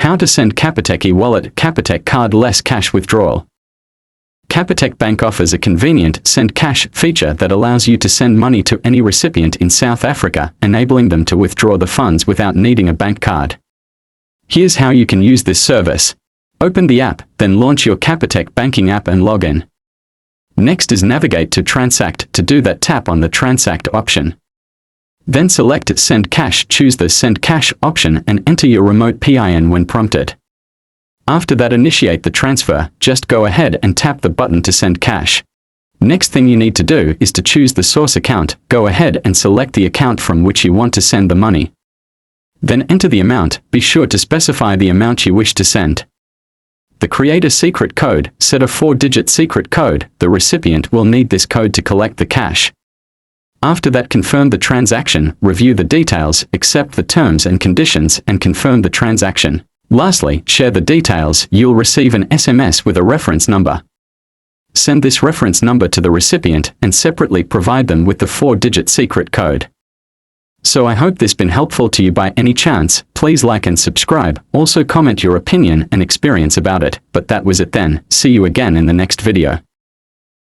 How to send Capitec Ewallet Capitec Cardless cash withdrawal. Capitec Bank offers a convenient Send Cash feature that allows you to send money to any recipient in South Africa, enabling them to withdraw the funds without needing a bank card. Here's how you can use this service. Open the app, then launch your Capitec banking app and log in. Next is navigate to Transact. To do that, tap on the Transact option. Then select Send Cash, choose the Send Cash option and enter your remote PIN when prompted. After that, initiate the transfer. Just go ahead and tap the button to send cash. Next thing you need to do is to choose the source account. Go ahead and select the account from which you want to send the money. Then enter the amount. Be sure to specify the amount you wish to send. Create a secret code. Set a 4-digit secret code. The recipient will need this code to collect the cash. After that, confirm the transaction, review the details, accept the terms and conditions, and confirm the transaction. Lastly, share the details. You'll receive an SMS with a reference number. Send this reference number to the recipient and separately provide them with the 4-digit secret code. So I hope this been helpful to you by any chance. Please like and subscribe. Also comment your opinion and experience about it. But that was it then. See you again in the next video.